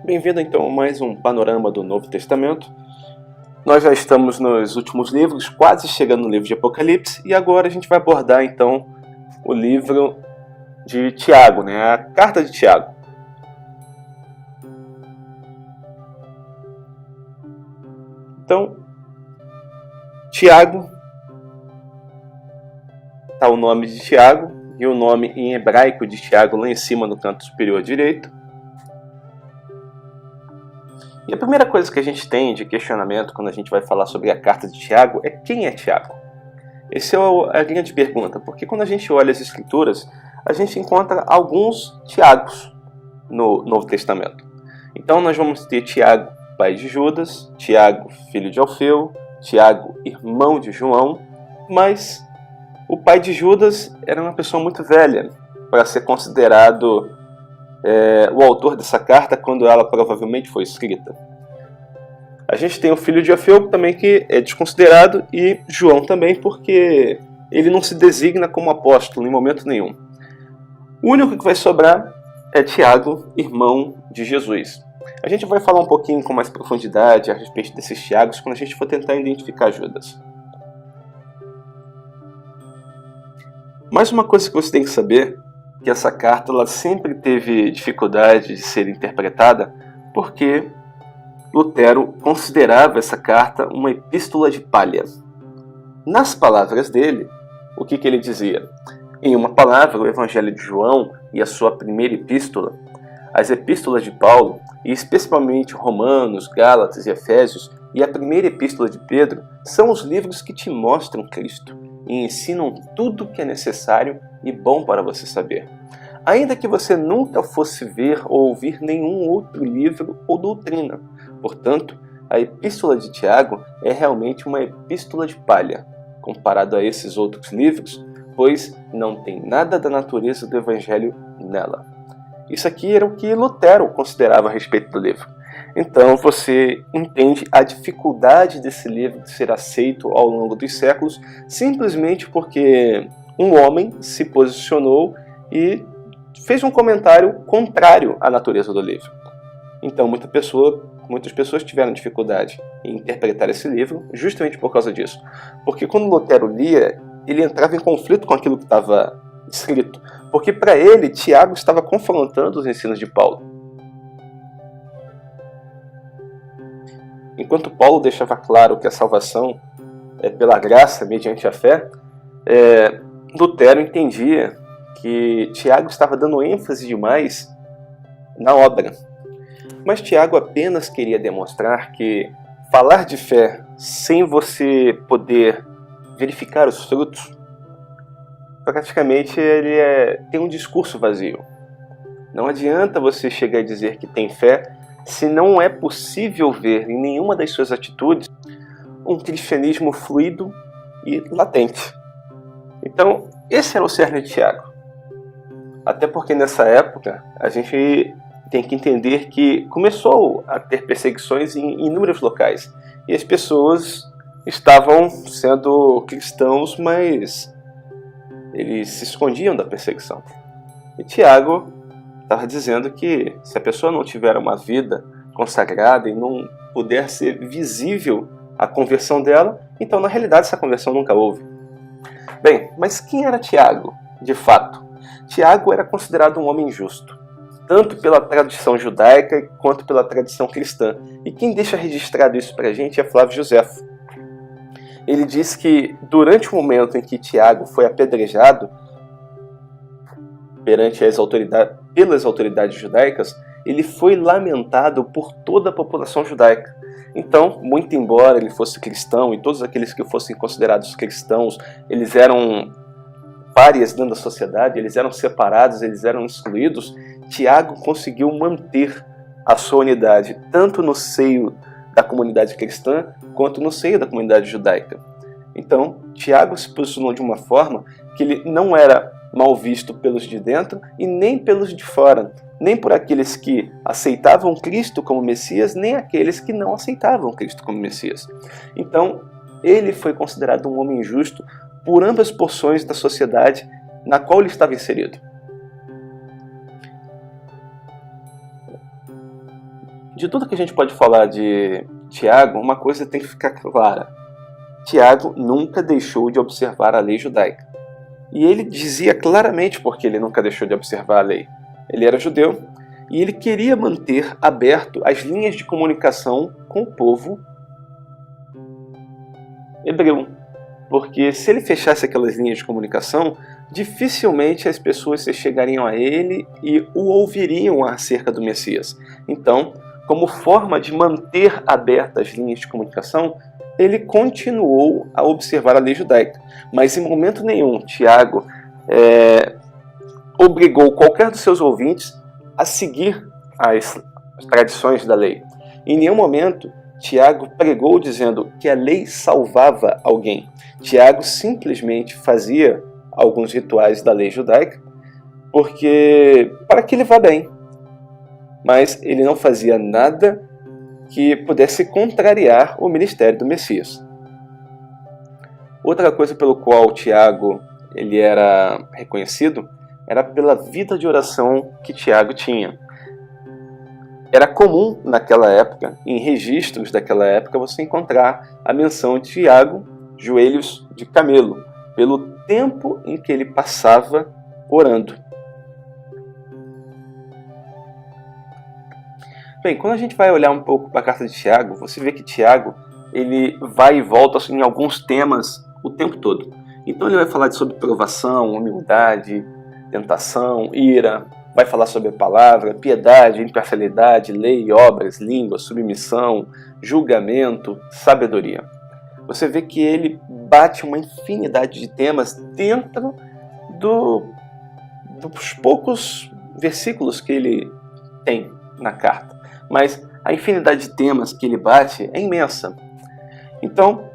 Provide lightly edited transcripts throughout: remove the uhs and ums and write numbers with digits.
Bem-vindo então a mais um panorama do Novo Testamento. Nós já estamos nos últimos livros, quase chegando no livro de Apocalipse, e agora a gente vai abordar então o livro de Tiago, a carta de Tiago. Então, Tiago, está o nome de Tiago e o nome em hebraico de Tiago lá em cima no canto superior direito. E a primeira coisa que a gente tem de questionamento quando a gente vai falar sobre a carta de Tiago é quem é Tiago? Essa é a grande pergunta, porque quando a gente olha as escrituras, a gente encontra alguns Tiagos no Novo Testamento. Então nós vamos ter Tiago, pai de Judas, Tiago, filho de Alfeu, Tiago, irmão de João, mas o pai de Judas era uma pessoa muito velha para ser considerado o autor dessa carta quando ela provavelmente foi escrita. A gente tem o filho de Alfeu também, que é desconsiderado, e João também, porque ele não se designa como apóstolo em momento nenhum. O único que vai sobrar é Tiago, irmão de Jesus. A gente vai falar um pouquinho com mais profundidade a respeito desses Tiagos quando a gente for tentar identificar Judas. Mais uma coisa que você tem que saber, que essa carta ela sempre teve dificuldade de ser interpretada porque Lutero considerava essa carta uma epístola de palha. Nas palavras dele, o que ele dizia? Em uma palavra, o Evangelho de João e a sua primeira epístola, as epístolas de Paulo, e especialmente Romanos, Gálatas e Efésios, e a primeira epístola de Pedro, são os livros que te mostram Cristo e ensinam tudo o que é necessário e bom para você saber. Ainda que você nunca fosse ver ou ouvir nenhum outro livro ou doutrina. Portanto, a epístola de Tiago é realmente uma epístola de palha, comparado a esses outros livros, pois não tem nada da natureza do Evangelho nela. Isso aqui era o que Lutero considerava a respeito do livro. Então você entende a dificuldade desse livro de ser aceito ao longo dos séculos, simplesmente porque um homem se posicionou e fez um comentário contrário à natureza do livro. Então muitas pessoas tiveram dificuldade em interpretar esse livro justamente por causa disso. Porque quando Lutero lia, ele entrava em conflito com aquilo que estava escrito. Porque para ele, Tiago estava confrontando os ensinos de Paulo. Enquanto Paulo deixava claro que a salvação é pela graça, mediante a fé, Lutero entendia que Tiago estava dando ênfase demais na obra. Mas Tiago apenas queria demonstrar que falar de fé sem você poder verificar os frutos, praticamente ele tem um discurso vazio. Não adianta você chegar e dizer que tem fé se não é possível ver em nenhuma das suas atitudes um cristianismo fluido e latente. Então, esse era o cerne de Tiago. Até porque nessa época a gente tem que entender que começou a ter perseguições em inúmeros locais. E as pessoas estavam sendo cristãos, mas eles se escondiam da perseguição. E Tiago estava dizendo que se a pessoa não tiver uma vida consagrada e não puder ser visível a conversão dela, então na realidade essa conversão nunca houve. Bem, mas quem era Tiago, de fato? Tiago era considerado um homem justo, tanto pela tradição judaica quanto pela tradição cristã. E quem deixa registrado isso para a gente é Flávio Joséfo. Ele diz que durante o momento em que Tiago foi apedrejado pelas autoridades judaicas, ele foi lamentado por toda a população judaica. Então, muito embora ele fosse cristão e todos aqueles que fossem considerados cristãos, eles eram párias dentro da sociedade, eles eram separados, eles eram excluídos, Tiago conseguiu manter a sua unidade, tanto no seio da comunidade cristã, quanto no seio da comunidade judaica. Então, Tiago se posicionou de uma forma que ele não era mal visto pelos de dentro e nem pelos de fora, nem por aqueles que aceitavam Cristo como Messias, nem aqueles que não aceitavam Cristo como Messias. Então, ele foi considerado um homem justo por ambas porções da sociedade na qual ele estava inserido. de tudo que a gente pode falar de Tiago, uma coisa tem que ficar clara. Tiago nunca deixou de observar a lei judaica. E ele dizia claramente porque ele nunca deixou de observar a lei. Ele era judeu e ele queria manter aberto as linhas de comunicação com o povo hebreu. Porque se ele fechasse aquelas linhas de comunicação, dificilmente as pessoas se chegariam a ele e o ouviriam acerca do Messias. Então, como forma de manter abertas as linhas de comunicação, ele continuou a observar a lei judaica. Mas em momento nenhum, Tiago obrigou qualquer dos seus ouvintes a seguir as tradições da lei. Em nenhum momento, Tiago pregou dizendo que a lei salvava alguém. Tiago simplesmente fazia alguns rituais da lei judaica para que ele vá bem. Mas ele não fazia nada que pudesse contrariar o ministério do Messias. Outra coisa pelo qual Tiago ele era reconhecido era pela vida de oração que Tiago tinha. Era comum naquela época, em registros daquela época, você encontrar a menção de Tiago, joelhos de camelo, pelo tempo em que ele passava orando. Bem, quando a gente vai olhar um pouco para a carta de Tiago, você vê que Tiago ele vai e volta em alguns temas o tempo todo. Então ele vai falar sobre provação, humildade, tentação, ira, vai falar sobre a palavra, piedade, imparcialidade, lei, obras, língua, submissão, julgamento, sabedoria. Você vê que ele bate uma infinidade de temas dentro dos poucos versículos que ele tem na carta. Mas a infinidade de temas que ele bate é imensa. Então,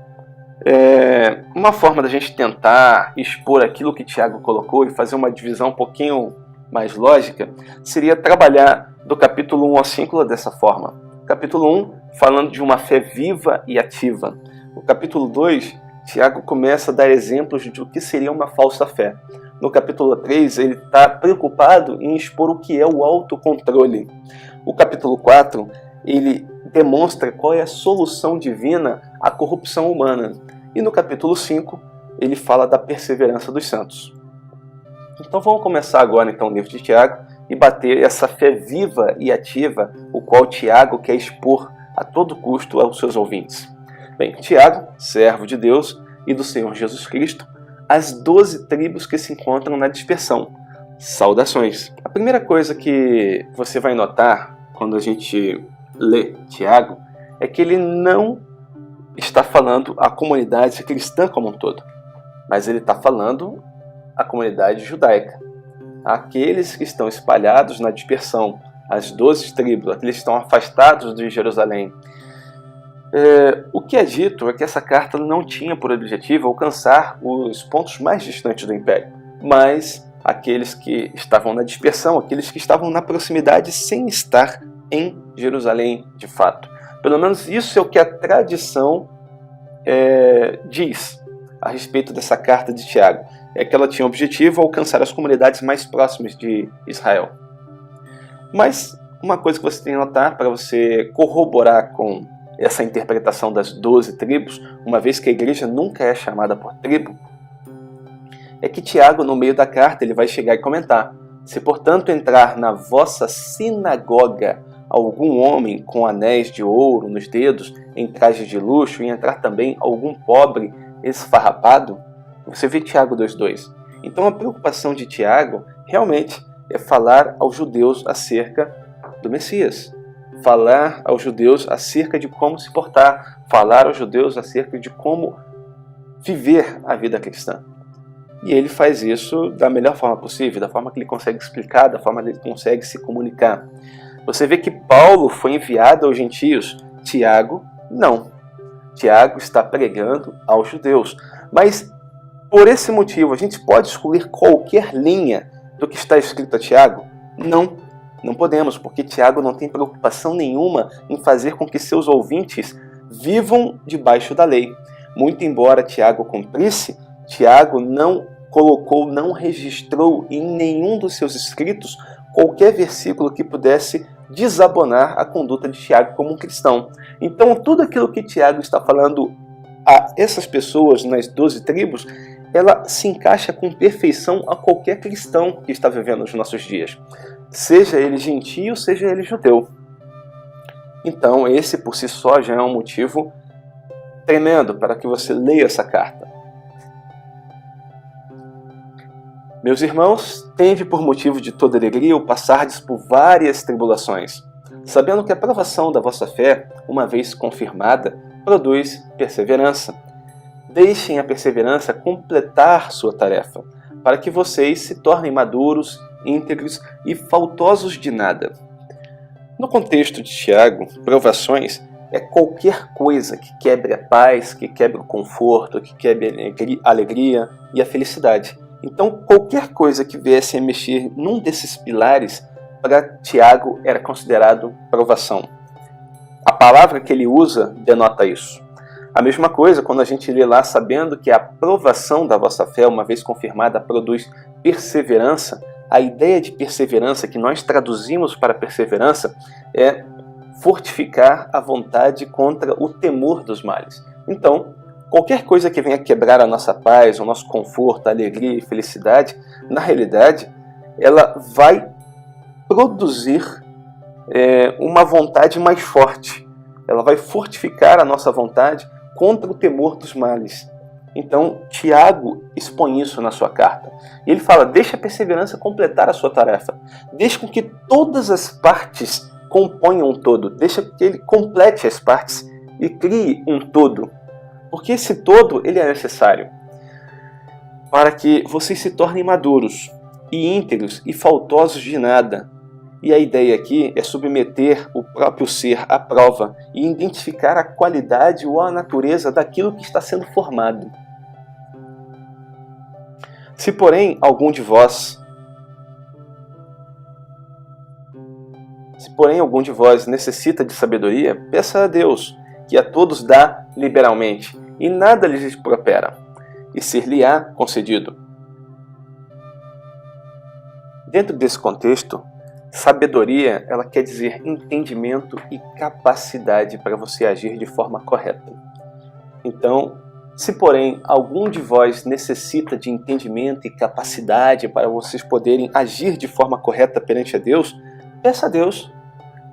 uma forma da gente tentar expor aquilo que Tiago colocou e fazer uma divisão um pouquinho mais lógica seria trabalhar do capítulo 1 ao 5 dessa forma. Capítulo 1, falando de uma fé viva e ativa. O capítulo 2, Tiago começa a dar exemplos de o que seria uma falsa fé. No capítulo 3, ele está preocupado em expor o que é o autocontrole. O capítulo 4, ele demonstra qual é a solução divina à corrupção humana. E no capítulo 5, ele fala da perseverança dos santos. Então vamos começar agora então, o livro de Tiago e bater essa fé viva e ativa, o qual Tiago quer expor a todo custo aos seus ouvintes. Bem, Tiago, servo de Deus e do Senhor Jesus Cristo, as 12 tribos que se encontram na dispersão. Saudações! A primeira coisa que você vai notar quando a gente lê Tiago é que ele não está falando a comunidade cristã como um todo, mas ele está falando a comunidade judaica, aqueles que estão espalhados na dispersão, as 12 tribos, aqueles que estão afastados de Jerusalém. O que é dito é que essa carta não tinha por objetivo alcançar os pontos mais distantes do império, mas aqueles que estavam na dispersão, aqueles que estavam na proximidade sem estar em Jerusalém de fato. Pelo menos isso é o que a tradição diz a respeito dessa carta de Tiago. É que ela tinha o objetivo alcançar as comunidades mais próximas de Israel. Mas uma coisa que você tem que notar para você corroborar com essa interpretação das 12 tribos, uma vez que a igreja nunca é chamada por tribo, é que Tiago, no meio da carta, ele vai chegar e comentar: se, portanto, entrar na vossa sinagoga algum homem com anéis de ouro nos dedos, em trajes de luxo, e entrar também algum pobre esfarrapado, você vê Tiago 2,2. Então a preocupação de Tiago realmente é falar aos judeus acerca do Messias. Falar aos judeus acerca de como se portar. Falar aos judeus acerca de como viver a vida cristã. E ele faz isso da melhor forma possível, da forma que ele consegue explicar, da forma que ele consegue se comunicar. Você vê que Paulo foi enviado aos gentios. Tiago, não. Tiago está pregando aos judeus. Mas por esse motivo, a gente pode excluir qualquer linha do que está escrito a Tiago? Não podemos, porque Tiago não tem preocupação nenhuma em fazer com que seus ouvintes vivam debaixo da lei. Muito embora Tiago cumprisse, Tiago não registrou em nenhum dos seus escritos qualquer versículo que pudesse desabonar a conduta de Tiago como um cristão. Então, tudo aquilo que Tiago está falando a essas pessoas nas 12 tribos, ela se encaixa com perfeição a qualquer cristão que está vivendo nos nossos dias, seja ele gentio, seja ele judeu. Então, esse por si só já é um motivo tremendo para que você leia essa carta. Meus irmãos, tende por motivo de toda alegria o passardes por várias tribulações, sabendo que a provação da vossa fé, uma vez confirmada, produz perseverança. Deixem a perseverança completar sua tarefa, para que vocês se tornem maduros, íntegros e faltosos de nada. No contexto de Tiago, provações é qualquer coisa que quebre a paz, que quebre o conforto, que quebre a alegria e a felicidade. Então, qualquer coisa que viesse a mexer num desses pilares, para Tiago era considerado provação. A palavra que ele usa denota isso. A mesma coisa quando a gente lê lá, sabendo que a provação da vossa fé, uma vez confirmada, produz perseverança. A ideia de perseverança que nós traduzimos para perseverança é fortificar a vontade contra o temor dos males. Então, qualquer coisa que venha quebrar a nossa paz, o nosso conforto, a alegria e felicidade, na realidade, ela vai produzir uma vontade mais forte. Ela vai fortificar a nossa vontade contra o temor dos males. Então, Tiago expõe isso na sua carta. E ele fala, deixa a perseverança completar a sua tarefa. Deixa com que todas as partes componham um todo. Deixa que ele complete as partes e crie um todo. Porque esse todo ele é necessário para que vocês se tornem maduros e íntegros e faltosos de nada. E a ideia aqui é submeter o próprio ser à prova e identificar a qualidade ou a natureza daquilo que está sendo formado. Se, porém, algum de vós necessita de sabedoria, peça a Deus, que a todos dá liberalmente, e nada lhes propera, e ser-lhe-á concedido. Dentro desse contexto, sabedoria, ela quer dizer entendimento e capacidade para você agir de forma correta. Então, se porém algum de vós necessita de entendimento e capacidade para vocês poderem agir de forma correta perante a Deus, peça a Deus,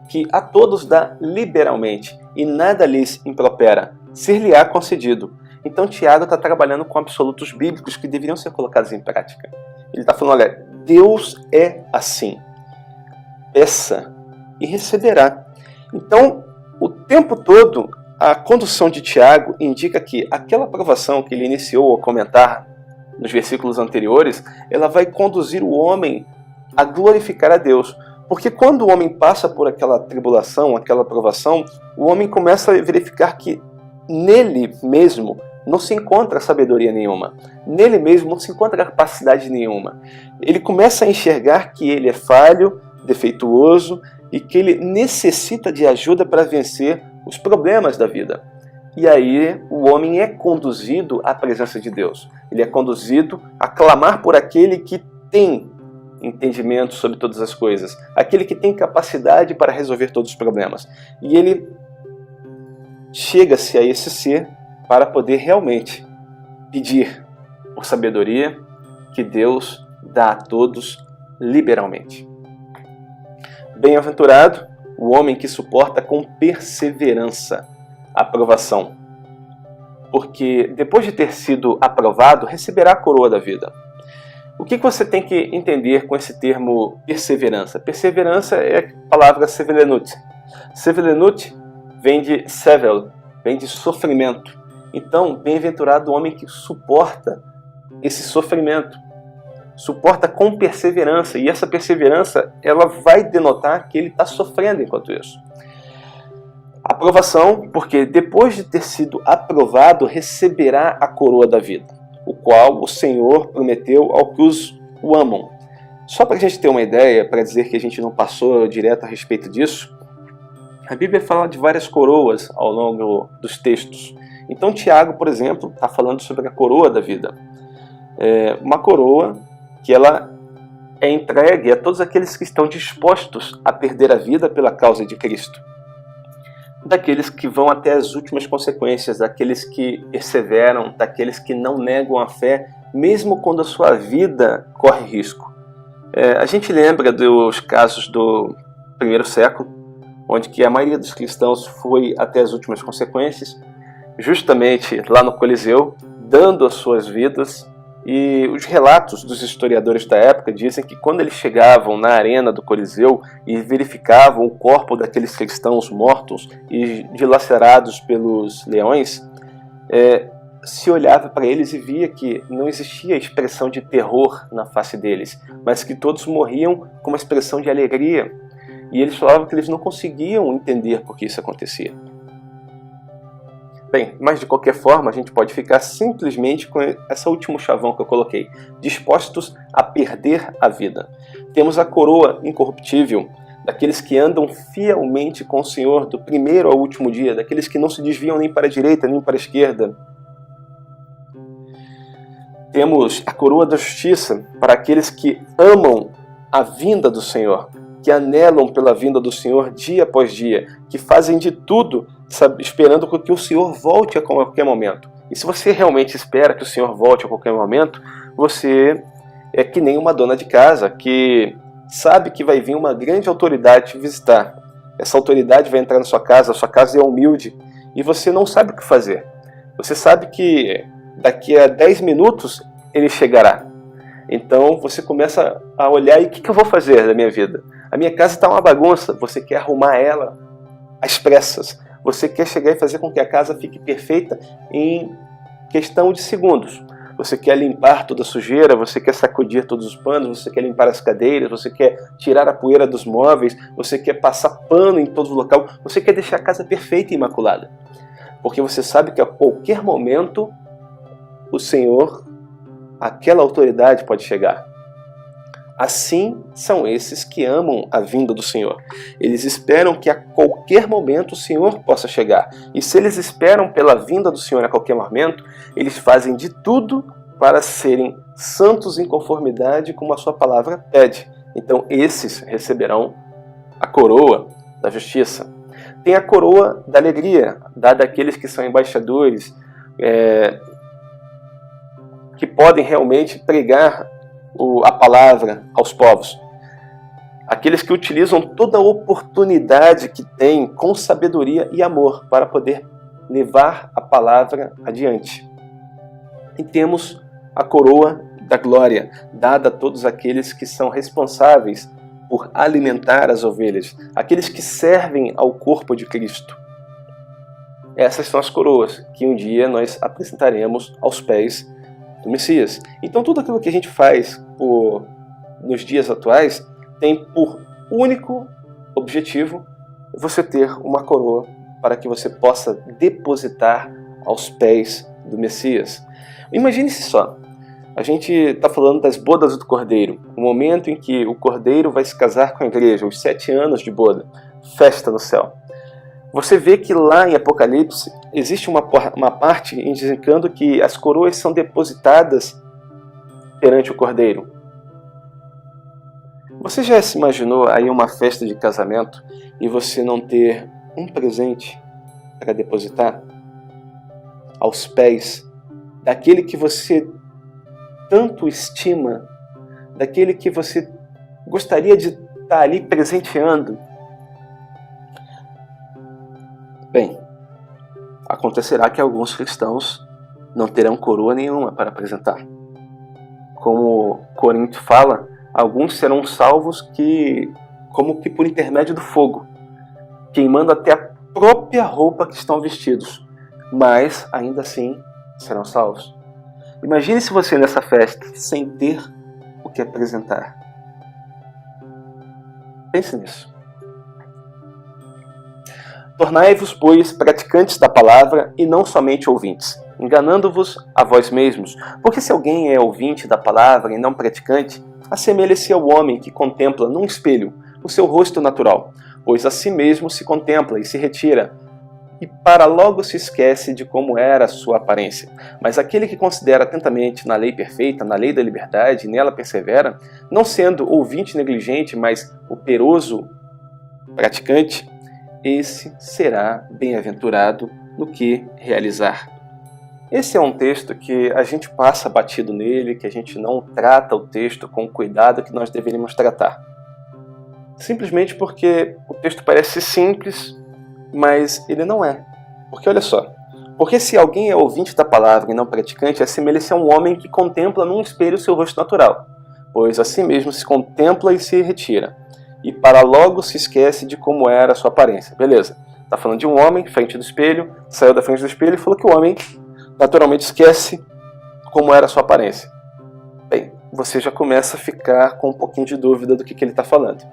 que a todos dá liberalmente, e nada lhes impropera, ser-lhe-á concedido. Então Tiago está trabalhando com absolutos bíblicos que deveriam ser colocados em prática. Ele está falando, olha, Deus é assim. Peça e receberá. Então, o tempo todo, a condução de Tiago indica que aquela aprovação que ele iniciou ao comentar nos versículos anteriores, ela vai conduzir o homem a glorificar a Deus. Porque quando o homem passa por aquela tribulação, aquela aprovação, o homem começa a verificar que nele mesmo não se encontra sabedoria nenhuma. Nele mesmo não se encontra capacidade nenhuma. Ele começa a enxergar que ele é falho, defeituoso e que ele necessita de ajuda para vencer os problemas da vida. E aí o homem é conduzido à presença de Deus. Ele é conduzido a clamar por aquele que tem entendimento sobre todas as coisas, aquele que tem capacidade para resolver todos os problemas. E ele chega-se a esse ser para poder realmente pedir por sabedoria que Deus dá a todos liberalmente. Bem-aventurado o homem que suporta com perseverança a aprovação, porque depois de ter sido aprovado, receberá a coroa da vida. O que você tem que entender com esse termo perseverança? Perseverança é a palavra sevelenut. Sevelenut vem de sevel, vem de sofrimento. Então, bem-aventurado o homem que suporta esse sofrimento, suporta com perseverança, e essa perseverança ela vai denotar que ele está sofrendo enquanto isso. Aprovação, porque depois de ter sido aprovado, receberá a coroa da vida, o qual o Senhor prometeu ao que o amam. Só para a gente ter uma ideia, para dizer que a gente não passou direto a respeito disso, a Bíblia fala de várias coroas ao longo dos textos. Então Tiago, por exemplo, está falando sobre a coroa da vida. Uma coroa que ela é entregue a todos aqueles que estão dispostos a perder a vida pela causa de Cristo. Daqueles que vão até as últimas consequências, daqueles que perseveram, daqueles que não negam a fé, mesmo quando a sua vida corre risco. A gente lembra dos casos do primeiro século, onde que a maioria dos cristãos foi até as últimas consequências, justamente lá no Coliseu, dando as suas vidas. E os relatos dos historiadores da época dizem que quando eles chegavam na arena do Coliseu e verificavam o corpo daqueles cristãos mortos e dilacerados pelos leões, se olhava para eles e via que não existia expressão de terror na face deles, mas que todos morriam com uma expressão de alegria. E eles falavam que eles não conseguiam entender por que isso acontecia. Bem, mas de qualquer forma a gente pode ficar simplesmente com essa último chavão que eu coloquei, dispostos a perder a vida. Temos a coroa incorruptível, daqueles que andam fielmente com o Senhor do primeiro ao último dia, daqueles que não se desviam nem para a direita nem para a esquerda. Temos a coroa da justiça para aqueles que amam a vinda do Senhor, que anelam pela vinda do Senhor dia após dia, que fazem de tudo esperando que o Senhor volte a qualquer momento. E se você realmente espera que o Senhor volte a qualquer momento, você é que nem uma dona de casa que sabe que vai vir uma grande autoridade te visitar. Essa autoridade vai entrar na sua casa, a sua casa é humilde, e você não sabe o que fazer. Você sabe que daqui a 10 minutos ele chegará. Então você começa a olhar, e o que eu vou fazer da minha vida? A minha casa está uma bagunça, você quer arrumar ela às pressas. Você quer chegar e fazer com que a casa fique perfeita em questão de segundos. Você quer limpar toda a sujeira, você quer sacudir todos os panos, você quer limpar as cadeiras, você quer tirar a poeira dos móveis, você quer passar pano em todo o local, você quer deixar a casa perfeita e imaculada. Porque você sabe que a qualquer momento o Senhor, aquela autoridade pode chegar. Assim são esses que amam a vinda do Senhor. Eles esperam que a qualquer momento o Senhor possa chegar. E se eles esperam pela vinda do Senhor a qualquer momento, eles fazem de tudo para serem santos em conformidade com a sua palavra pede. Então esses receberão a coroa da justiça. Tem a coroa da alegria, dada àqueles que são embaixadores, que podem realmente pregar a palavra aos povos. Aqueles que utilizam toda a oportunidade que têm com sabedoria e amor para poder levar a palavra adiante. E temos a coroa da glória, dada a todos aqueles que são responsáveis por alimentar as ovelhas, aqueles que servem ao corpo de Cristo. Essas são as coroas que um dia nós apresentaremos aos pés do Messias. Então tudo aquilo que a gente faz nos dias atuais tem por único objetivo você ter uma coroa para que você possa depositar aos pés do Messias. Imagine-se só, a gente está falando das bodas do Cordeiro, o momento em que o Cordeiro vai se casar com a igreja, os 7 anos de boda, festa no céu. Você vê que lá em Apocalipse existe uma parte indicando que as coroas são depositadas perante o Cordeiro. Você já se imaginou aí uma festa de casamento e você não ter um presente para depositar aos pés daquele que você tanto estima, daquele que você gostaria de estar ali presenteando? Bem, acontecerá que alguns cristãos não terão coroa nenhuma para apresentar. Como Corinto fala, alguns serão salvos como que por intermédio do fogo, queimando até a própria roupa que estão vestidos, mas ainda assim serão salvos. Imagine se você nessa festa sem ter o que apresentar. Pense nisso. Tornai-vos, pois, praticantes da palavra e não somente ouvintes, enganando-vos a vós mesmos. Porque se alguém é ouvinte da palavra e não praticante, assemelha-se ao homem que contempla num espelho o seu rosto natural, pois a si mesmo se contempla e se retira, e para logo se esquece de como era a sua aparência. Mas aquele que considera atentamente na lei perfeita, na lei da liberdade, e nela persevera, não sendo ouvinte negligente, mas operoso praticante, esse será bem-aventurado no que realizar. Esse é um texto que a gente passa batido nele, que a gente não trata o texto com o cuidado que nós deveríamos tratar. Simplesmente porque o texto parece simples, mas ele não é. Porque olha só, porque se alguém é ouvinte da palavra e não praticante, assemelha-se a um homem que contempla num espelho o seu rosto natural, pois assim mesmo se contempla e se retira, e para logo se esquece de como era a sua aparência. Beleza, está falando de um homem frente do espelho, saiu da frente do espelho e falou que o homem naturalmente esquece como era a sua aparência. Bem, você já começa a ficar com um pouquinho de dúvida do que ele está falando.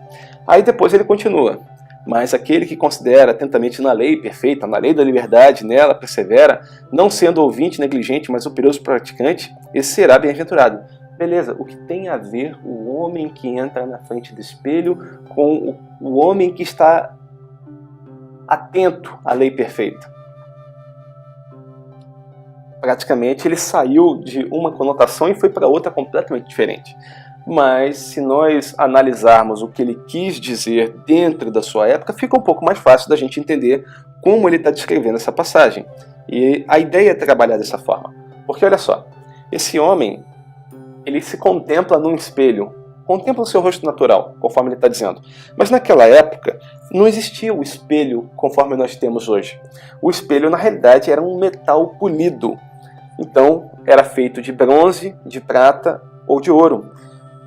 Aí depois ele continua. Mas aquele que considera atentamente na lei perfeita, na lei da liberdade, nela persevera, não sendo ouvinte negligente, mas operoso praticante, esse será bem-aventurado. Beleza, o que tem a ver o homem que entra na frente do espelho com o homem que está atento à lei perfeita? Praticamente ele saiu de uma conotação e foi para outra completamente diferente. Mas se nós analisarmos o que ele quis dizer dentro da sua época, fica um pouco mais fácil da gente entender como ele está descrevendo essa passagem. E a ideia é trabalhar dessa forma. Porque olha só, esse homem, ele se contempla num espelho, contempla o seu rosto natural, conforme ele está dizendo. Mas naquela época não existia o espelho conforme nós temos hoje. O espelho, na realidade, era um metal polido. Então, era feito de bronze, de prata ou de ouro.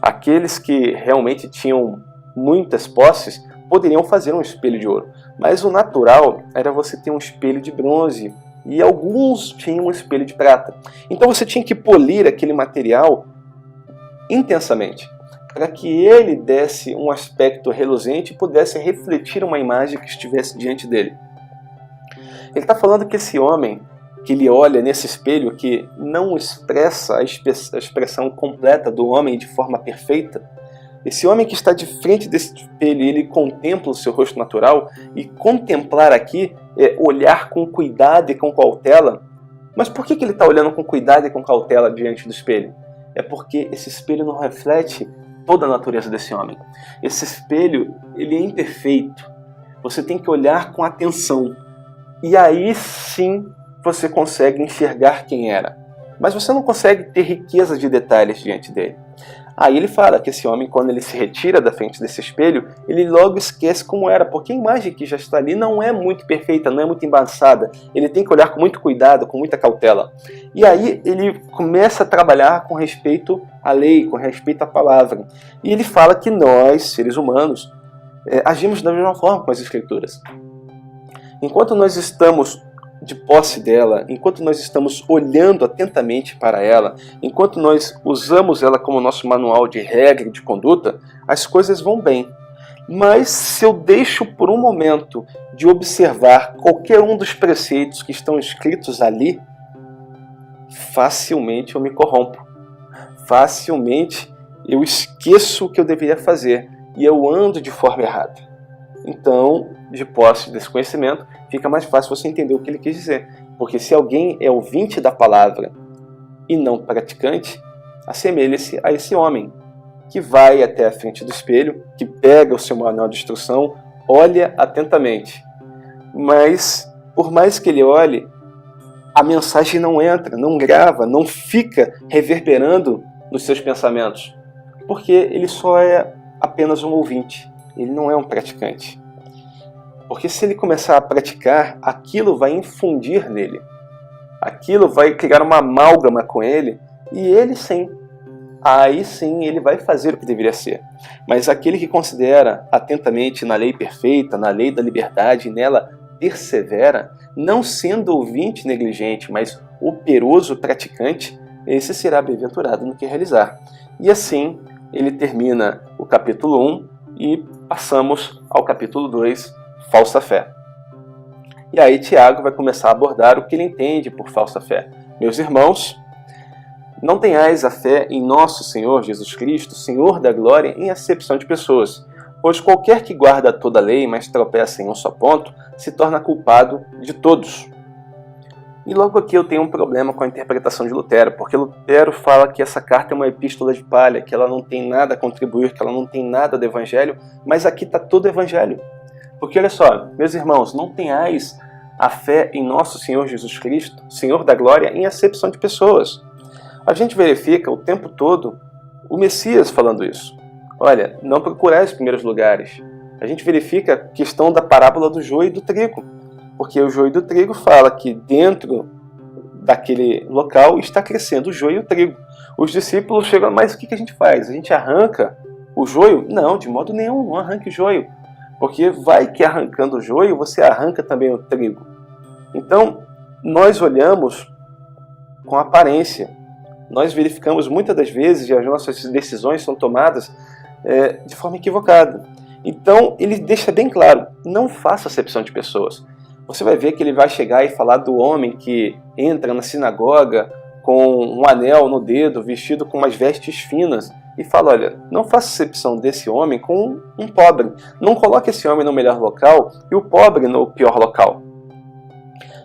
Aqueles que realmente tinham muitas posses poderiam fazer um espelho de ouro. Mas o natural era você ter um espelho de bronze. E alguns tinham um espelho de prata. Então você tinha que polir aquele material intensamente, para que ele desse um aspecto reluzente e pudesse refletir uma imagem que estivesse diante dele. Ele está falando que esse homem, que ele olha nesse espelho, que não expressa a expressão completa do homem de forma perfeita, esse homem que está de frente desse espelho, ele contempla o seu rosto natural, e contemplar aqui é olhar com cuidado e com cautela. Mas por que ele está olhando com cuidado e com cautela diante do espelho? É porque esse espelho não reflete toda a natureza desse homem. Esse espelho, ele é imperfeito. Você tem que olhar com atenção. E aí sim você consegue enxergar quem era. Mas você não consegue ter riqueza de detalhes diante dele. Aí ele fala que esse homem, quando ele se retira da frente desse espelho, ele logo esquece como era, porque a imagem que já está ali não é muito perfeita, não é muito embaçada. Ele tem que olhar com muito cuidado, com muita cautela. E aí ele começa a trabalhar com respeito à lei, com respeito à palavra. E ele fala que nós, seres humanos, agimos da mesma forma com as Escrituras. Enquanto nós estamos de posse dela, enquanto nós estamos olhando atentamente para ela, enquanto nós usamos ela como nosso manual de regra e de conduta, as coisas vão bem. Mas se eu deixo por um momento de observar qualquer um dos preceitos que estão escritos ali, facilmente eu me corrompo. Facilmente eu esqueço o que eu deveria fazer e eu ando de forma errada. Então, de posse desse conhecimento, fica mais fácil você entender o que ele quis dizer. Porque se alguém é ouvinte da palavra e não praticante, assemelha-se a esse homem que vai até a frente do espelho, que pega o seu manual de instrução, olha atentamente. Mas, por mais que ele olhe, a mensagem não entra, não grava, não fica reverberando nos seus pensamentos. Porque ele só é apenas um ouvinte, ele não é um praticante. Porque se ele começar a praticar, aquilo vai infundir nele. Aquilo vai criar uma amálgama com ele, e ele sim, aí sim ele vai fazer o que deveria ser. Mas aquele que considera atentamente na lei perfeita, na lei da liberdade, e nela persevera, não sendo ouvinte negligente, mas operoso praticante, esse será bem-aventurado no que realizar. E assim ele termina o capítulo 1 e passamos ao capítulo 2, falsa fé. E aí Tiago vai começar a abordar o que ele entende por falsa fé. Meus irmãos, não tenhais a fé em nosso Senhor Jesus Cristo, Senhor da glória, em acepção de pessoas, Pois qualquer que guarda toda a lei, mas tropeça em um só ponto, se torna culpado de todos. E logo aqui eu tenho um problema com a interpretação de Lutero, porque Lutero fala que essa carta é uma epístola de palha, que ela não tem nada a contribuir, que ela não tem nada do Evangelho, mas aqui está todo o Evangelho. Porque olha só, meus irmãos, não tenhais a fé em nosso Senhor Jesus Cristo, Senhor da Glória, em acepção de pessoas. A gente verifica o tempo todo o Messias falando isso. Olha, não procurais os primeiros lugares. A gente verifica a questão da parábola do joio e do trigo. Porque o joio do trigo fala que dentro daquele local está crescendo o joio e o trigo. Os discípulos chegam, mas o que a gente faz? A gente arranca o joio? Não, de modo nenhum, não arranque o joio. Porque vai que arrancando o joio, você arranca também o trigo. Então, nós olhamos com aparência. Nós verificamos muitas das vezes, e as nossas decisões são tomadas de forma equivocada. Então, ele deixa bem claro, não faça acepção de pessoas. Você vai ver que ele vai chegar e falar do homem que entra na sinagoga com um anel no dedo, vestido com umas vestes finas, e fala, olha, não faça acepção desse homem com um pobre. Não coloque esse homem no melhor local e o pobre no pior local.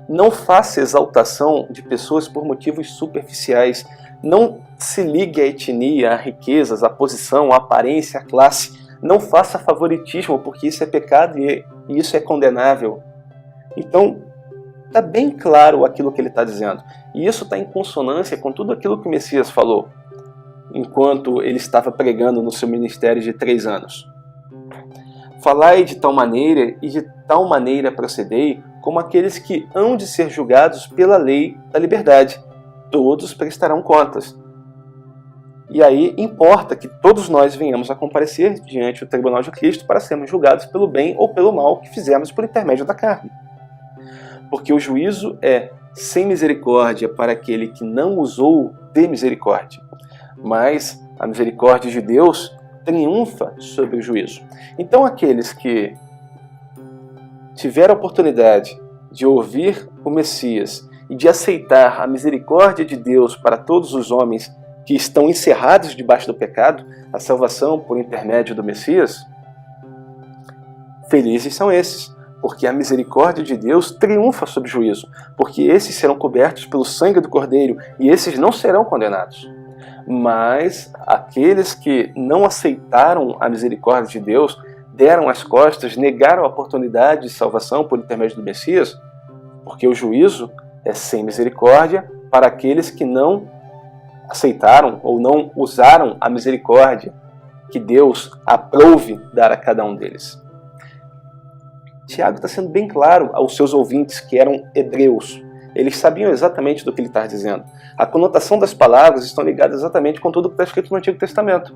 Não faça exaltação de pessoas por motivos superficiais. Não se ligue à etnia, a riquezas, à posição, à aparência, à classe. Não faça favoritismo, porque isso é pecado e isso é condenável. Então, está bem claro aquilo que ele está dizendo. E isso está em consonância com tudo aquilo que o Messias falou, enquanto ele estava pregando no seu ministério de 3 anos. Falai de tal maneira e de tal maneira procedei, como aqueles que hão de ser julgados pela lei da liberdade. Todos prestarão contas. E aí importa que todos nós venhamos a comparecer diante do tribunal de Cristo para sermos julgados pelo bem ou pelo mal que fizemos por intermédio da carne. Porque o juízo é sem misericórdia para aquele que não usou de misericórdia. Mas a misericórdia de Deus triunfa sobre o juízo. Então aqueles que tiveram a oportunidade de ouvir o Messias e de aceitar a misericórdia de Deus para todos os homens que estão encerrados debaixo do pecado, a salvação por intermédio do Messias, felizes são esses. Porque a misericórdia de Deus triunfa sobre o juízo, porque esses serão cobertos pelo sangue do Cordeiro e esses não serão condenados. Mas aqueles que não aceitaram a misericórdia de Deus, deram as costas, negaram a oportunidade de salvação por intermédio do Messias, porque o juízo é sem misericórdia para aqueles que não aceitaram ou não usaram a misericórdia que Deus aprouve dar a cada um deles. Tiago está sendo bem claro aos seus ouvintes que eram hebreus. Eles sabiam exatamente do que ele está dizendo. A conotação das palavras estão ligadas exatamente com tudo que está escrito no Antigo Testamento.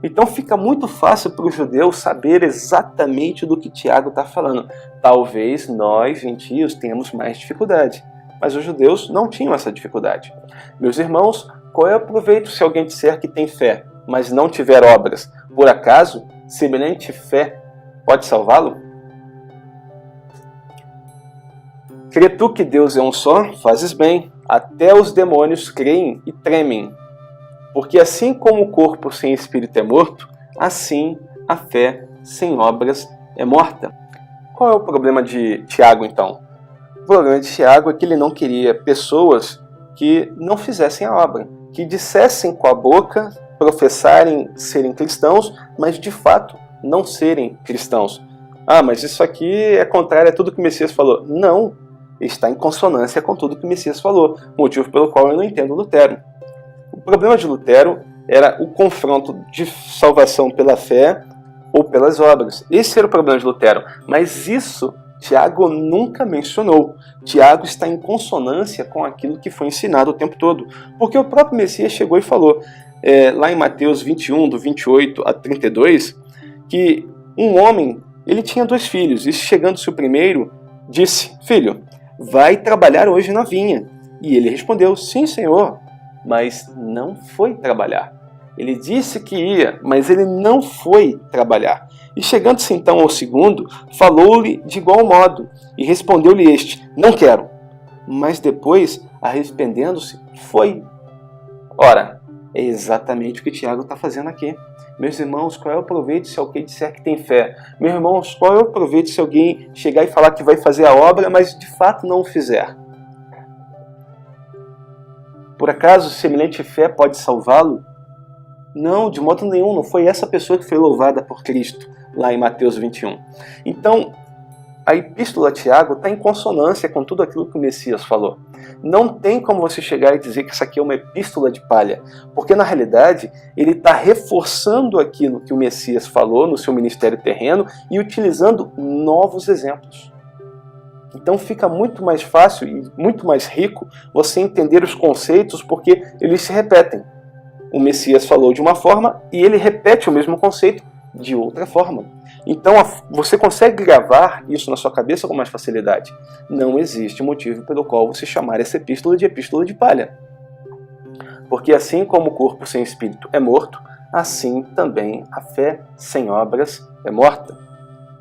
Então fica muito fácil para o judeu saber exatamente do que Tiago está falando. Talvez nós, gentios, tenhamos mais dificuldade, mas os judeus não tinham essa dificuldade. Meus irmãos, qual é o proveito se alguém disser que tem fé, mas não tiver obras? Por acaso, semelhante fé pode salvá-lo? Crê tu que Deus é um só? Fazes bem. Até os demônios creem e tremem. Porque assim como o corpo sem espírito é morto, assim a fé sem obras é morta. Qual é o problema de Tiago, então? O problema de Tiago é que ele não queria pessoas que não fizessem a obra, que dissessem com a boca, professarem serem cristãos, mas de fato não serem cristãos. Ah, mas isso aqui é contrário a tudo que o Messias falou. Não, está em consonância com tudo que o Messias falou, motivo pelo qual eu não entendo Lutero. O problema de Lutero era o confronto de salvação pela fé ou pelas obras. Esse era o problema de Lutero, mas isso Tiago nunca mencionou. Tiago está em consonância com aquilo que foi ensinado o tempo todo, porque o próprio Messias chegou e falou, lá em Mateus 21, do 28 a 32, que um homem, ele tinha 2 filhos, e chegando-se o primeiro, disse, filho, vai trabalhar hoje na vinha. E ele respondeu, sim, senhor, mas não foi trabalhar. Ele disse que ia, mas ele não foi trabalhar. E chegando-se então ao segundo, falou-lhe de igual modo, e respondeu-lhe este, não quero. Mas depois, arrependendo-se, foi. Ora, É exatamente o que Tiago está fazendo aqui. Meus irmãos, qual é o proveito se alguém disser que tem fé? Meus irmãos, qual é o proveito se alguém chegar e falar que vai fazer a obra, mas de fato não o fizer? Por acaso semelhante fé pode salvá-lo? Não, de modo nenhum, não foi essa pessoa que foi louvada por Cristo, lá em Mateus 21. Então, a epístola a Tiago está em consonância com tudo aquilo que o Messias falou. Não tem como você chegar e dizer que isso aqui é uma epístola de palha, porque na realidade ele está reforçando aquilo que o Messias falou no seu ministério terreno e utilizando novos exemplos. Então fica muito mais fácil e muito mais rico você entender os conceitos porque eles se repetem. O Messias falou de uma forma e ele repete o mesmo conceito de outra forma. Então você consegue gravar isso na sua cabeça com mais facilidade. Não existe motivo pelo qual você chamar essa epístola de palha. Porque assim como o corpo sem espírito é morto, assim também a fé sem obras é morta.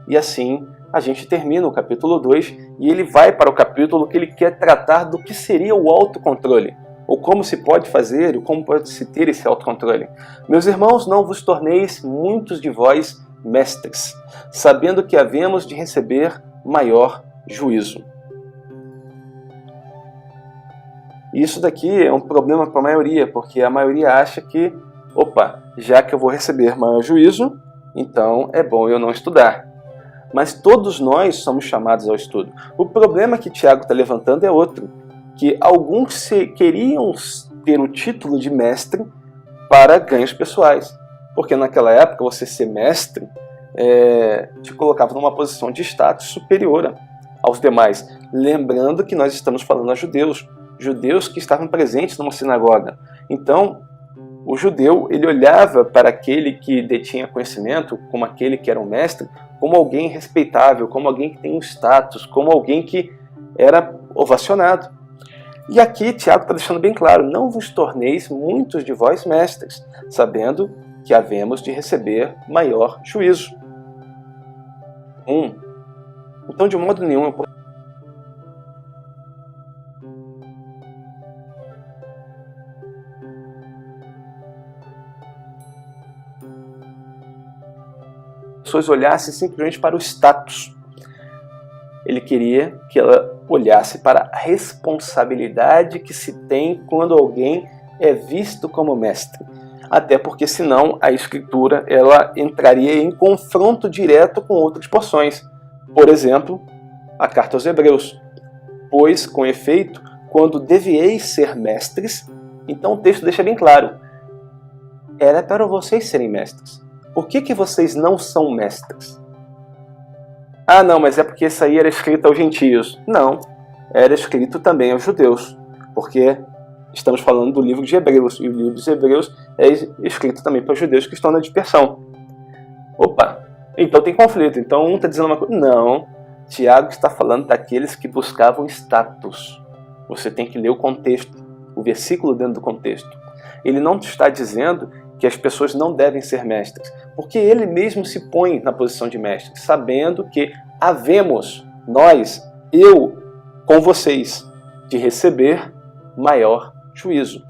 E assim a gente termina o capítulo 2 e ele vai para o capítulo que ele quer tratar do que seria o autocontrole. Ou como se pode fazer, ou como pode se ter esse autocontrole. Meus irmãos, não vos torneis muitos de vós mestres, sabendo que havemos de receber maior juízo. Isso daqui é um problema para a maioria, porque a maioria acha que, opa, já que eu vou receber maior juízo, então é bom eu não estudar. Mas todos nós somos chamados ao estudo. O problema que Tiago está levantando é outro, que alguns queriam ter o título de mestre para ganhos pessoais. Porque naquela época você ser mestre te colocava numa posição de status superior aos demais. Lembrando que nós estamos falando a judeus que estavam presentes numa sinagoga. Então, o judeu ele olhava para aquele que detinha conhecimento, como aquele que era um mestre, como alguém respeitável, como alguém que tem um status, como alguém que era ovacionado. E aqui Tiago está deixando bem claro, não vos torneis muitos de vós mestres, sabendo que havemos de receber maior juízo. Então, de modo nenhum, as pessoas olhassem simplesmente para o status. Ele queria que ela olhasse para a responsabilidade que se tem quando alguém é visto como mestre. Até porque senão a escritura ela entraria em confronto direto com outras porções. Por exemplo, a carta aos Hebreus. Pois, com efeito, quando devieis ser mestres, então o texto deixa bem claro, era para vocês serem mestres. Por que vocês não são mestres? Ah, não, mas é porque isso aí era escrito aos gentios. Não, era escrito também aos judeus, porque estamos falando do livro de Hebreus, e o livro dos Hebreus é escrito também para os judeus que estão na dispersão. Opa, então tem conflito, então um está dizendo uma coisa. Não, Tiago está falando daqueles que buscavam status. Você tem que ler o contexto, o versículo dentro do contexto. Ele não está dizendo que as pessoas não devem ser mestres, porque ele mesmo se põe na posição de mestre, sabendo que havemos, nós, eu, com vocês, de receber maior juízo.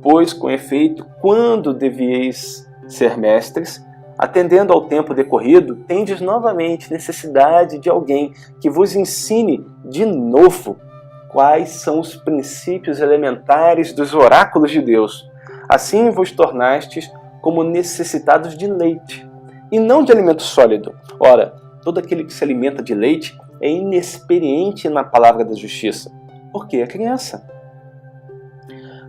Pois, com efeito, quando devieis ser mestres, atendendo ao tempo decorrido, tendes novamente necessidade de alguém que vos ensine de novo quais são os princípios elementares dos oráculos de Deus. Assim vos tornastes como necessitados de leite, e não de alimento sólido. Ora, todo aquele que se alimenta de leite é inexperiente na palavra da justiça, porque é criança.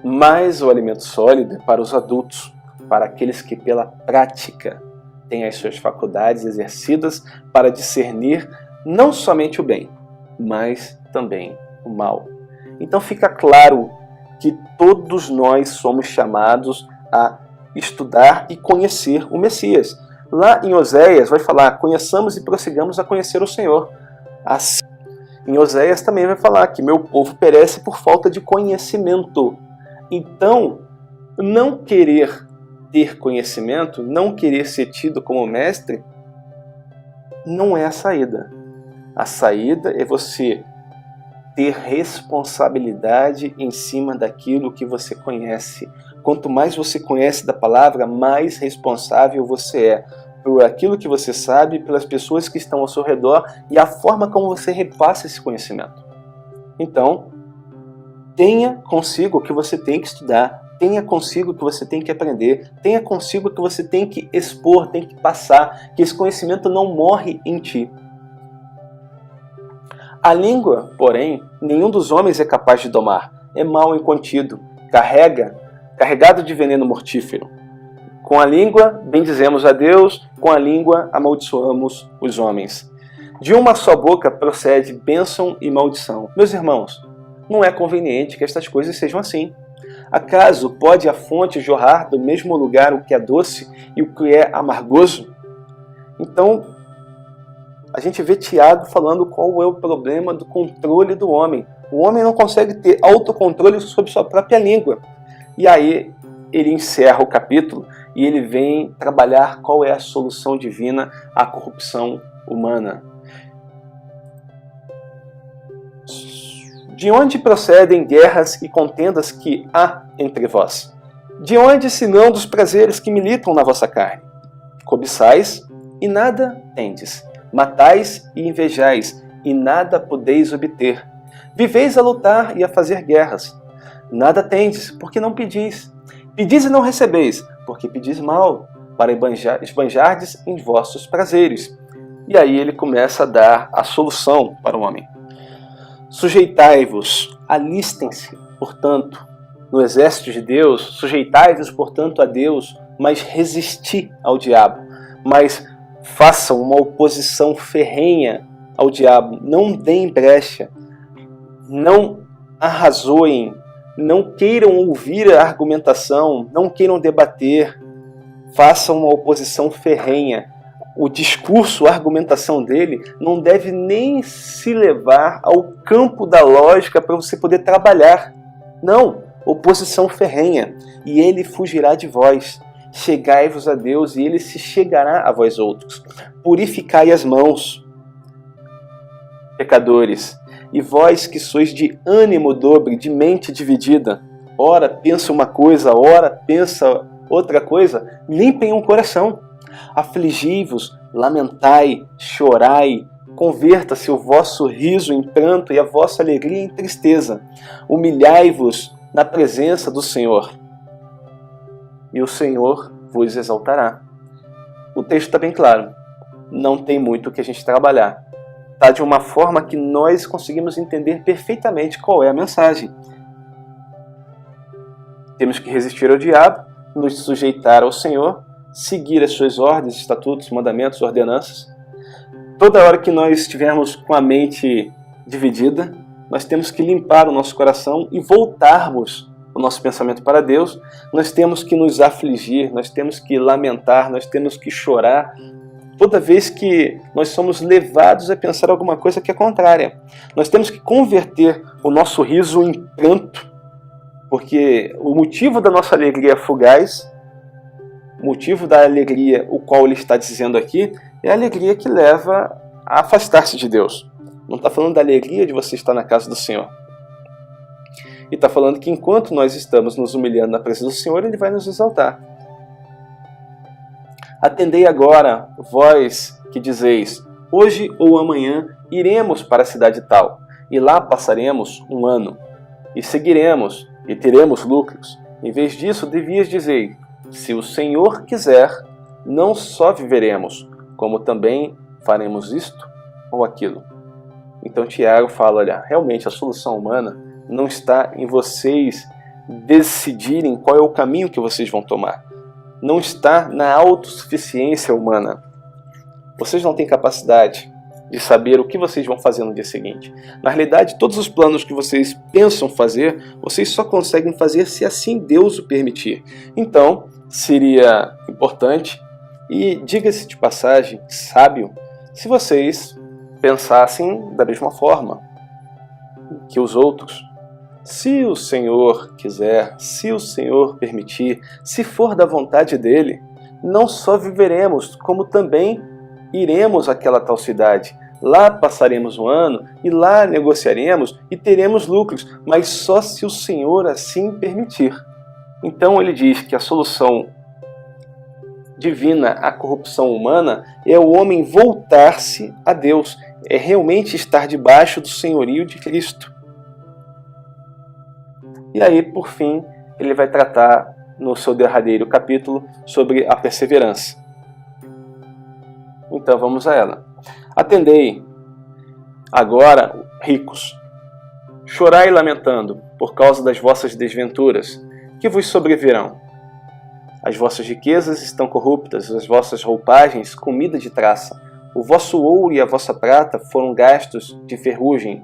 Mas o alimento sólido é para os adultos, para aqueles que pela prática têm as suas faculdades exercidas para discernir não somente o bem, mas também o mal. Então fica claro que todos nós somos chamados a estudar e conhecer o Messias. Lá em Oséias vai falar, conheçamos e prossigamos a conhecer o Senhor. Assim, em Oséias também vai falar que meu povo perece por falta de conhecimento. Então, não querer ter conhecimento, não querer ser tido como mestre, não é a saída. A saída é você ter responsabilidade em cima daquilo que você conhece. Quanto mais você conhece da palavra, mais responsável você é por aquilo que você sabe, pelas pessoas que estão ao seu redor e a forma como você repassa esse conhecimento. Então, tenha consigo o que você tem que estudar, tenha consigo o que você tem que aprender, tenha consigo o que você tem que expor, tem que passar, que esse conhecimento não morre em ti. A língua, porém, nenhum dos homens é capaz de domar. É mal incontido, carregado de veneno mortífero. Com a língua bendizemos a Deus, com a língua amaldiçoamos os homens. De uma só boca procede bênção e maldição. Meus irmãos, não é conveniente que estas coisas sejam assim. Acaso pode a fonte jorrar do mesmo lugar o que é doce e o que é amargoso? Então, a gente vê Tiago falando qual é o problema do controle do homem. O homem não consegue ter autocontrole sobre sua própria língua. E aí ele encerra o capítulo e ele vem trabalhar qual é a solução divina à corrupção humana. De onde procedem guerras e contendas que há entre vós? De onde, senão dos prazeres que militam na vossa carne? Cobiçais e nada tendes. Matais e invejais e nada podeis obter. Viveis a lutar e a fazer guerras. Nada tendes, porque não pedis. Pedis e não recebeis, porque pedis mal, para esbanjardes em vossos prazeres. E aí ele começa a dar a solução para o homem. Sujeitai-vos, alistem-se, portanto, no exército de Deus, sujeitai-vos, portanto, a Deus, mas resisti ao diabo, mas façam uma oposição ferrenha ao diabo, não deem brecha, não arrazoem, não queiram ouvir a argumentação, não queiram debater, façam uma oposição ferrenha. O discurso, a argumentação dele não deve nem se levar ao campo da lógica para você poder trabalhar. Não, oposição ferrenha, e ele fugirá de vós. Chegai-vos a Deus e ele se chegará a vós outros. Purificai as mãos, pecadores, e vós que sois de ânimo dobre, de mente dividida, ora pensa uma coisa, ora pensa outra coisa, limpem o coração. Afligi-vos, lamentai, chorai, converta-se o vosso riso em pranto e a vossa alegria em tristeza. Humilhai-vos na presença do Senhor, e o Senhor vos exaltará. O texto está bem claro, não tem muito o que a gente trabalhar. Está de uma forma que nós conseguimos entender perfeitamente qual é a mensagem. Temos que resistir ao diabo, nos sujeitar ao Senhor, seguir as suas ordens, estatutos, mandamentos, ordenanças. Toda hora que nós estivermos com a mente dividida, nós temos que limpar o nosso coração e voltarmos o nosso pensamento para Deus. Nós temos que nos afligir, nós temos que lamentar, nós temos que chorar toda vez que nós somos levados a pensar alguma coisa que é contrária. Nós temos que converter o nosso riso em pranto, porque o motivo da nossa alegria fugaz, o motivo da alegria, o qual ele está dizendo aqui, é a alegria que leva a afastar-se de Deus. Não está falando da alegria de você estar na casa do Senhor. E está falando que enquanto nós estamos nos humilhando na presença do Senhor, ele vai nos exaltar. Atendei agora, vós que dizeis, hoje ou amanhã iremos para a cidade tal, e lá passaremos um ano, e seguiremos, e teremos lucros. Em vez disso, devias dizer, se o Senhor quiser, não só viveremos, como também faremos isto ou aquilo. Então Tiago fala, olha, realmente a solução humana não está em vocês decidirem qual é o caminho que vocês vão tomar. Não está na autossuficiência humana. Vocês não têm capacidade de saber o que vocês vão fazer no dia seguinte. Na realidade, todos os planos que vocês pensam fazer, vocês só conseguem fazer se assim Deus o permitir. Então, seria importante, e diga-se de passagem, sábio, se vocês pensassem da mesma forma que os outros. Se o Senhor quiser, se o Senhor permitir, se for da vontade dele, não só viveremos, como também iremos àquela tal cidade. Lá passaremos um ano e lá negociaremos e teremos lucros, mas só se o Senhor assim permitir. Então ele diz que a solução divina à corrupção humana é o homem voltar-se a Deus, é realmente estar debaixo do senhorio de Cristo. E aí, por fim, ele vai tratar no seu derradeiro capítulo sobre a perseverança. Então vamos a ela. Atendei agora, ricos, chorai lamentando por causa das vossas desventuras, que vos sobrevirão. As vossas riquezas estão corruptas, as vossas roupagens comida de traça. O vosso ouro e a vossa prata foram gastos de ferrugem,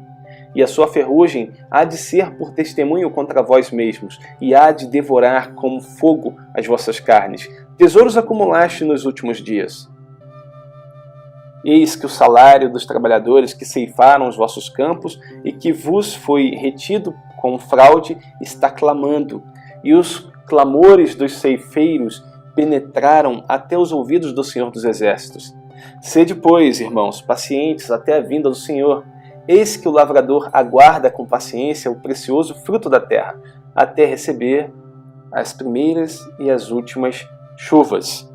e a sua ferrugem há de ser por testemunho contra vós mesmos, e há de devorar como fogo as vossas carnes. Tesouros acumulaste nos últimos dias. Eis que o salário dos trabalhadores que ceifaram os vossos campos e que vos foi retido com fraude está clamando, e os clamores dos ceifeiros penetraram até os ouvidos do Senhor dos Exércitos. Sede, pois, irmãos, pacientes até a vinda do Senhor. Eis que o lavrador aguarda com paciência o precioso fruto da terra, até receber as primeiras e as últimas chuvas.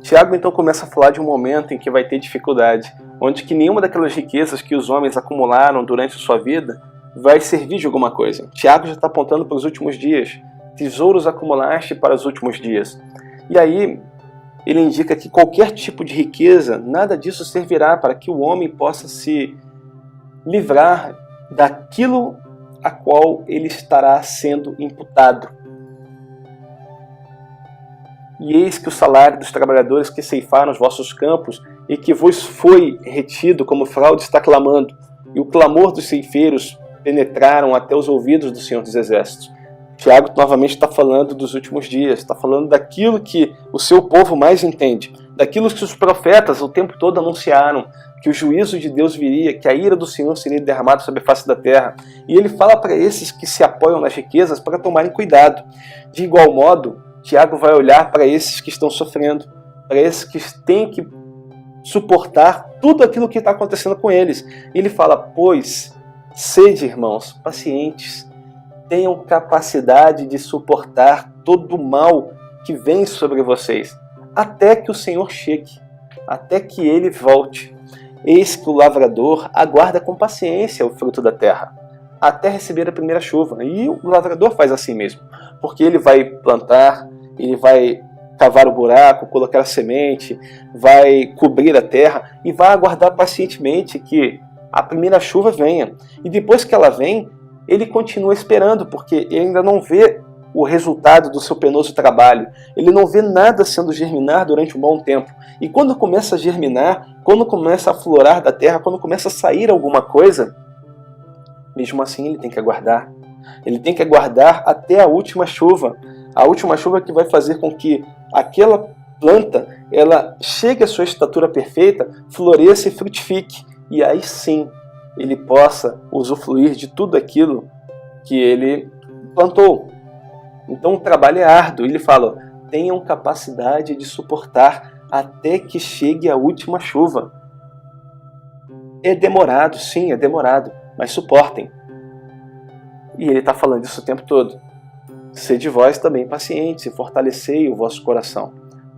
Tiago então começa a falar de um momento em que vai ter dificuldade, onde que nenhuma daquelas riquezas que os homens acumularam durante a sua vida vai servir de alguma coisa. Tiago já está apontando para os últimos dias. Tesouros acumulaste para os últimos dias. E aí ele indica que qualquer tipo de riqueza, nada disso servirá para que o homem possa se livrar daquilo a qual ele estará sendo imputado. E eis que o salário dos trabalhadores que ceifaram os vossos campos e que vos foi retido como fraude está clamando, e o clamor dos ceifeiros penetraram até os ouvidos do Senhor dos Exércitos. Tiago novamente está falando dos últimos dias, está falando daquilo que o seu povo mais entende, daquilo que os profetas o tempo todo anunciaram, que o juízo de Deus viria, que a ira do Senhor seria derramada sobre a face da terra. E ele fala para esses que se apoiam nas riquezas para tomarem cuidado. De igual modo, Tiago vai olhar para esses que estão sofrendo, para esses que têm que suportar tudo aquilo que está acontecendo com eles. E ele fala, pois, sede, irmãos, pacientes, tenham capacidade de suportar todo o mal que vem sobre vocês, até que o Senhor chegue, até que Ele volte. Eis que o lavrador aguarda com paciência o fruto da terra, até receber a primeira chuva. E o lavrador faz assim mesmo, porque ele vai plantar, ele vai cavar o buraco, colocar a semente, vai cobrir a terra e vai aguardar pacientemente que a primeira chuva venha. E depois que ela vem, ele continua esperando, porque ele ainda não vê o resultado do seu penoso trabalho. Ele não vê nada sendo germinar durante um bom tempo. E quando começa a germinar, quando começa a florar da terra, quando começa a sair alguma coisa, mesmo assim ele tem que aguardar. Ele tem que aguardar até a última chuva que vai fazer com que aquela planta ela chegue à sua estatura perfeita, floresça e frutifique. E aí sim ele possa usufruir de tudo aquilo que ele plantou. Então o trabalho é árduo. Ele fala, tenham capacidade de suportar até que chegue a última chuva. É demorado, sim, é demorado, mas suportem. E ele está falando isso o tempo todo. Sede vós também pacientes e fortalecei o vosso coração,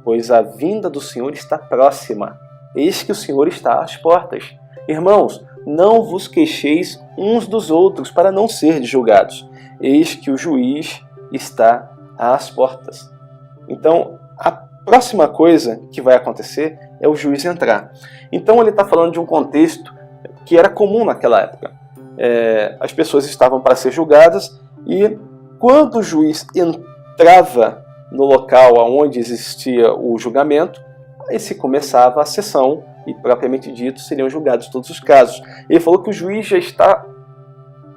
pois a vinda do Senhor está próxima. Eis que o Senhor está às portas. Irmãos, não vos queixeis uns dos outros para não serdes julgados. Eis que o juiz está às portas. Então, a próxima coisa que vai acontecer é o juiz entrar. Então ele está falando de um contexto que era comum naquela época. As pessoas estavam para ser julgadas e quando o juiz entrava no local onde existia o julgamento, aí se começava a sessão e, propriamente dito, seriam julgados todos os casos. Ele falou que o juiz já está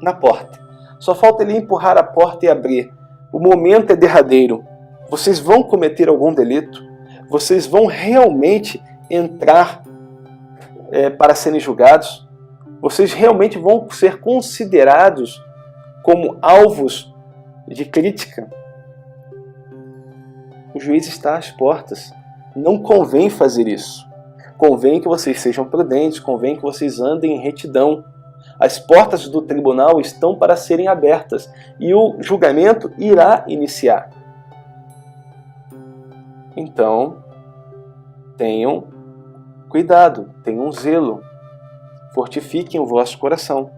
na porta. Só falta ele empurrar a porta e abrir. O momento é derradeiro. Vocês vão cometer algum delito? Vocês vão realmente entrar para serem julgados? Vocês realmente vão ser considerados como alvos de crítica? O juiz está às portas. Não convém fazer isso. Convém que vocês sejam prudentes, convém que vocês andem em retidão. As portas do tribunal estão para serem abertas e o julgamento irá iniciar. Então, tenham cuidado, tenham zelo, fortifiquem o vosso coração.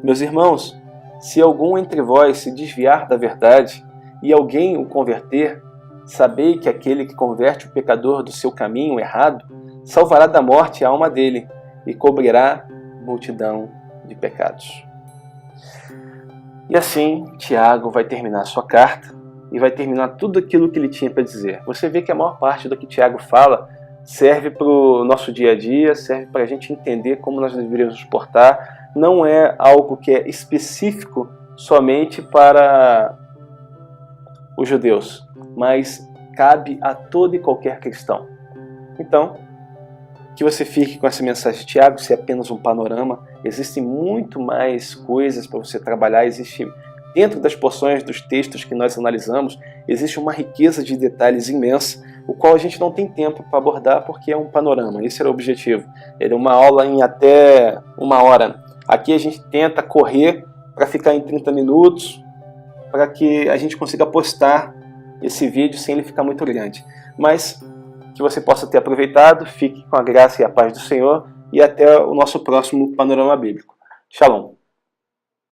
Meus irmãos, se algum entre vós se desviar da verdade e alguém o converter, sabei que aquele que converte o pecador do seu caminho errado salvará da morte a alma dele e cobrirá multidão de pecados. E assim, Tiago vai terminar sua carta e vai terminar tudo aquilo que ele tinha para dizer. Você vê que a maior parte do que Tiago fala serve para o nosso dia a dia, serve para a gente entender como nós deveríamos nos portar. Não é algo que é específico somente para os judeus, mas cabe a todo e qualquer cristão. Então, que você fique com essa mensagem de Tiago, se é apenas um panorama. Existem muito mais coisas para você trabalhar, existe dentro das porções dos textos que nós analisamos, existe uma riqueza de detalhes imensa, o qual a gente não tem tempo para abordar porque é um panorama. Esse era o objetivo. Ele é uma aula em até 1 hora. Aqui a gente tenta correr para ficar em 30 minutos, para que a gente consiga postar esse vídeo sem ele ficar muito grande. Mas que você possa ter aproveitado, fique com a graça e a paz do Senhor e até o nosso próximo Panorama Bíblico. Shalom.